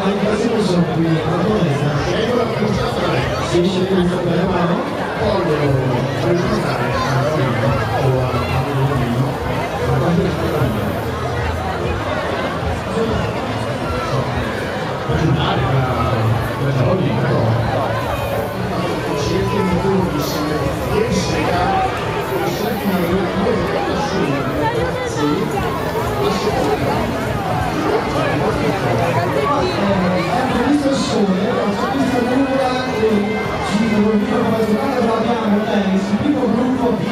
anche se non sono qui a Monesa. Si esce con il cappello a mano, voglio presentare a Marina o a Marino a quanto rispetto a me. Aggiungere quella roba cerchi di produrre riesca visto il sole, ho visto nulla e ci abbiamo il primo gruppo di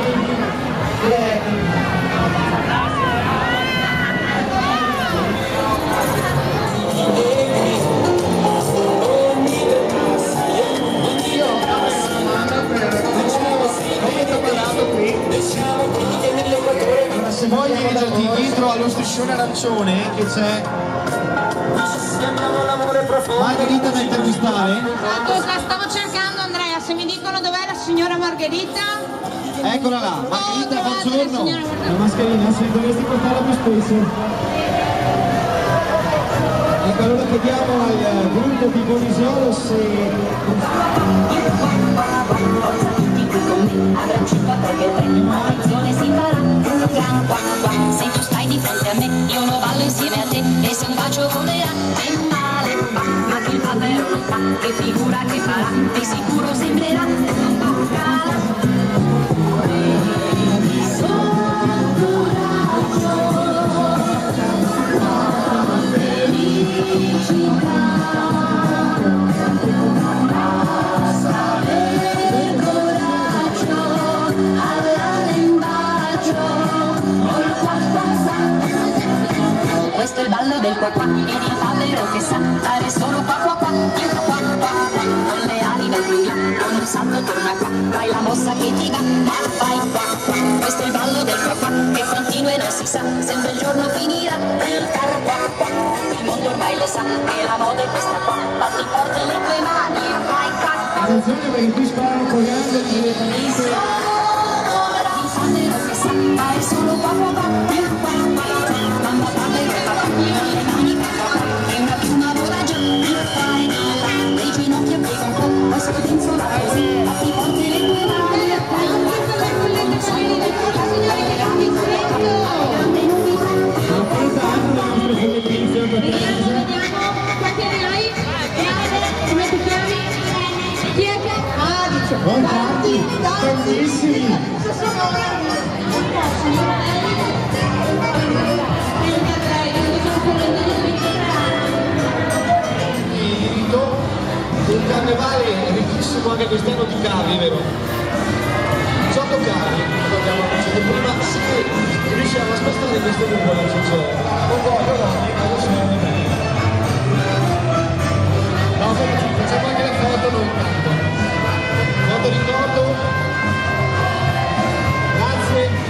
se vuoi dirigiti dietro allo striscione arancione che c'è Margherita da intervistare. La stavo cercando, Andrea, se mi dicono dov'è la signora Margherita. Eccola là, Margherita, buongiorno. La mascherina, se dovresti portarla più spesso. Ecco, allora chiediamo al gruppo di Bonisiolo se se tu stai di fronte a me io lo ballo insieme a te e se un bacio volerà che male va, ma che il davvero non fa, che figura che farà, di sicuro sembrerà un cala. Questo è il ballo del qua qua, il ballero che sa fare solo qua qua qua, con le ali nel via, con un salto torna qua, fai la mossa che ti va, ma fai qua qua. Questo è il ballo del qua qua, che continua e non si sa, se un bel giorno finirà, il car qua qua. Il mondo ormai lo sa, che la moda è questa qua, batti forte le tue mani e fai qua qua. attenzione perché qui sparano colgando direttamente. Il ballero che sa fare solo qua qua qua, mamma ballero qua qua, le mani qua qua, e una piuma vola già, il fai le ginocchia piega un po', questo penso va così, batti forte le tue mani e fai qua qua, non sai dove fai le gambe in freddo, grande non mi fa. A 30 anni la nostra televisione per Vediamo quanti ne hai? Come ti chiami? Chi è che? Ah, dice. tanti, tantissimi. Il carnevale è ricchissimo anche quest'anno di cavi, vero? 18 cavi, abbiamo detto prima, se riusciamo a spostare queste nuvole, non voglio, no, sono bene. No, facciamo anche la foto, non tanto. Foto ricordo. Grazie.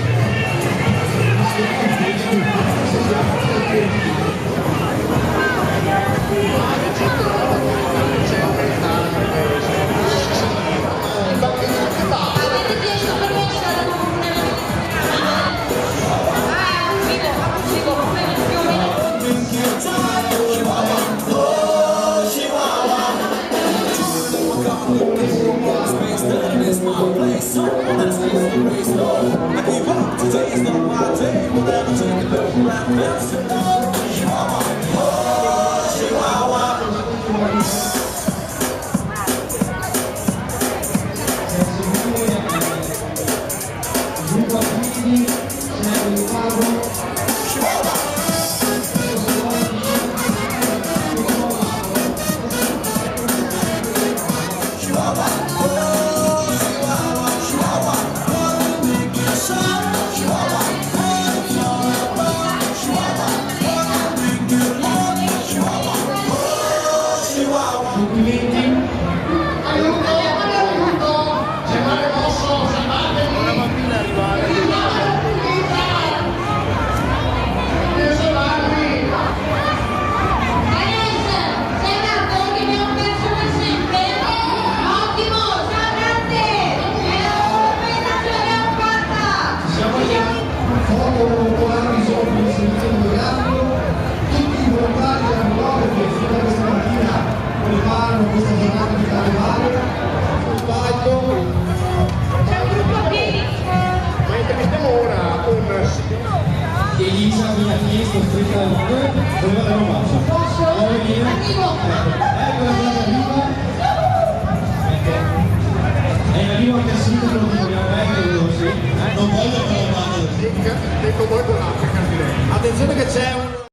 Dove vado lo faccio? Posso? Arrivo! Eccola quella che arriva. È in arrivo anche a sindaco, lo vogliamo sì. Non voglio che lo vado. Attenzione che c'è un